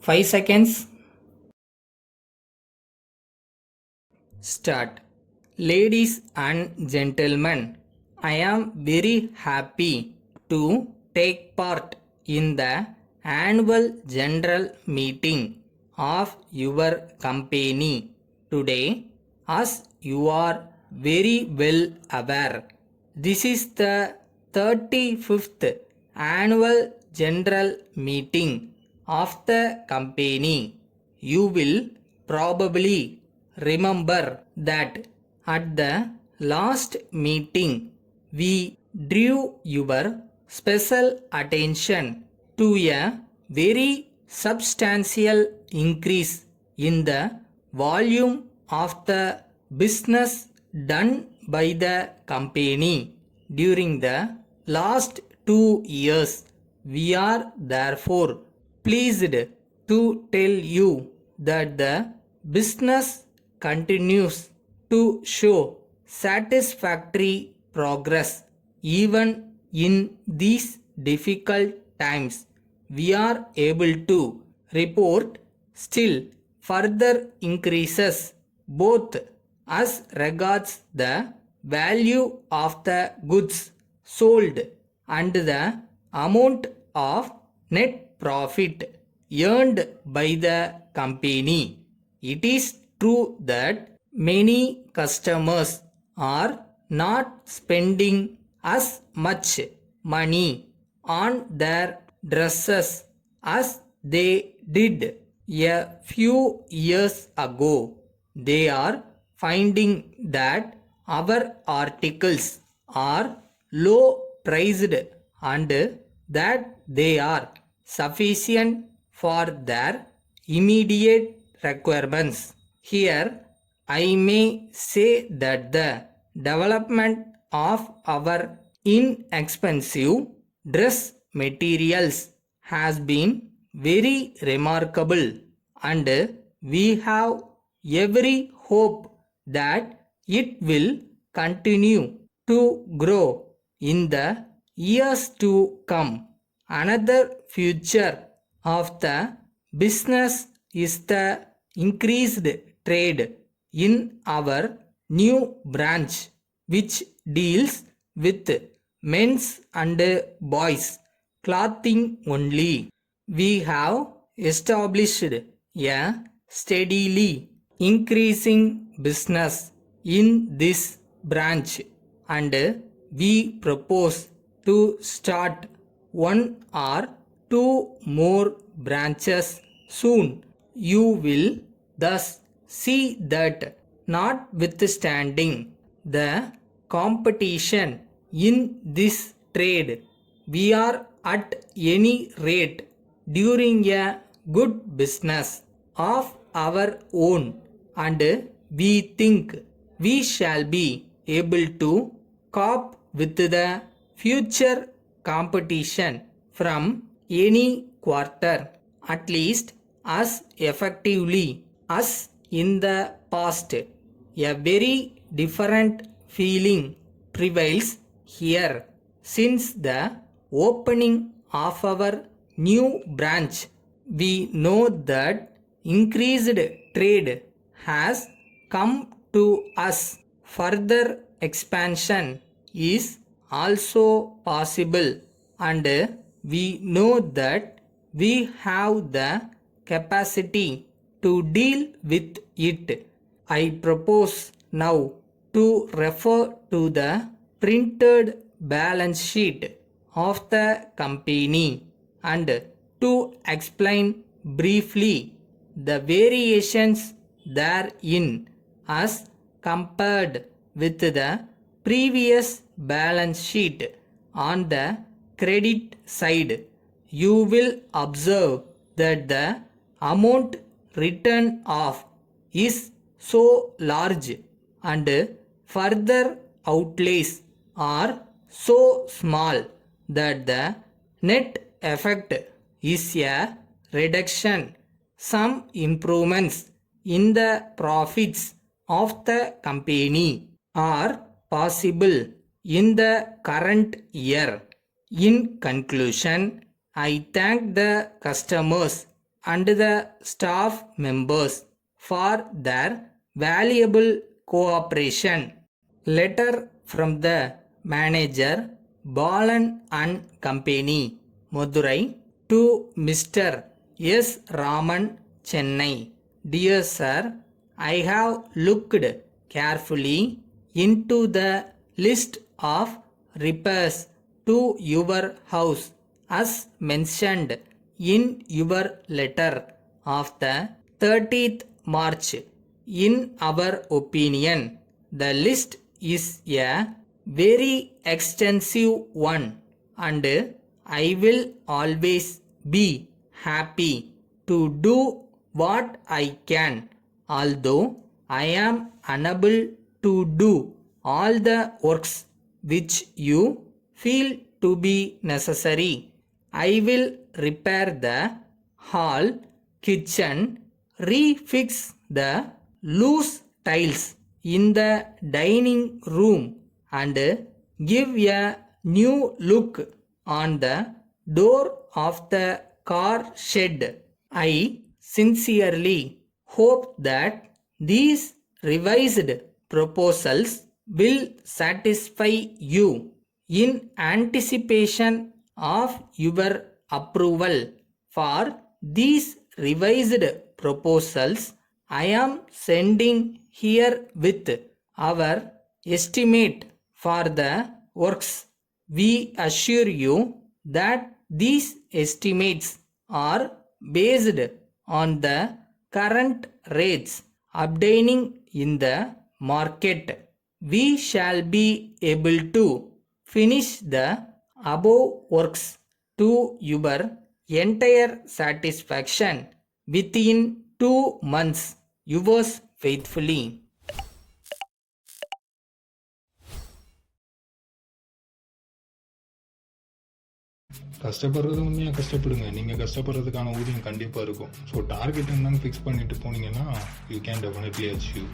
5 seconds. Start. Ladies and gentlemen, I am very happy to take part in the annual general meeting of your company today. As you are very well aware, this is the 35th annual general meeting of the company. You will probably remember that at the last meeting we drew your special attention to a very substantial increase in the volume of the business done by the company during the last 2 years. We are therefore pleased to tell you that the business continues to show satisfactory progress even in these difficult times. We are able to report still further increases both as regards the value of the goods sold and the amount of net profit earned by the company. It is true that many customers are not spending as much money on their dresses as they did a few years ago. They are finding that our articles are low priced and that they are sufficient for their immediate requirements. Here, I may say that the development of our inexpensive dress materials has been very remarkable, and we have every hope that it will continue to grow in the years to come. Another feature of the business is the increased trade in our new branch, which deals with men's and boys clothing only. We have established a steadily increasing business in this branch, and we propose to start one or two more branches soon. You will thus see that notwithstanding the competition in this trade, we are at any rate during a good business of our own, and we think we shall be able to cope with the future competition from any quarter, at least as effectively as in the past. A very different feeling prevails here since the opening of our new branch. We know that increased trade has come to us. Further expansion is also possible, and we know that we have the capacity to deal with it. I propose now to refer to the printed balance sheet of the company and to explain briefly the variations therein as compared with the previous balance sheet. On the credit side, you will observe that the amount written off is so large and further outlays are so small that the net effect is a reduction. Some improvements in the profits of the company are possible in the current year. In conclusion, I thank the customers and the staff members for their valuable cooperation. Letter from the manager, Balan and Company, Madurai, to Mr. S. Raman, Chennai. Dear Sir, I have looked carefully into the list of repairs to your house as mentioned in your letter of the 30th March. In our opinion, the list is a very extensive one, and I will always be happy to do what I can, although I am unable to do all the works which you feel to be necessary. I will repair the hall, kitchen, refix the loose tiles in the dining room, and give a new look on the door of the car shed. I sincerely hope that these revised proposals will satisfy you. In anticipation of your approval for these revised proposals, I am sending here with our estimate for the works. We assure you that these estimates are based on the current rates obtaining in the market. We shall be able to finish the above works to your entire satisfaction within 2 months. Yours faithfully. கஷ்டப்படுறது உண்மையாக கஷ்டப்படுங்க. நீங்கள் கஷ்டப்படுறதுக்கான ஊதியம் கண்டிப்பாக இருக்கும். So target என்னன்னு fix பண்ணிட்டு போனீங்கன்னா you can definitely achieve.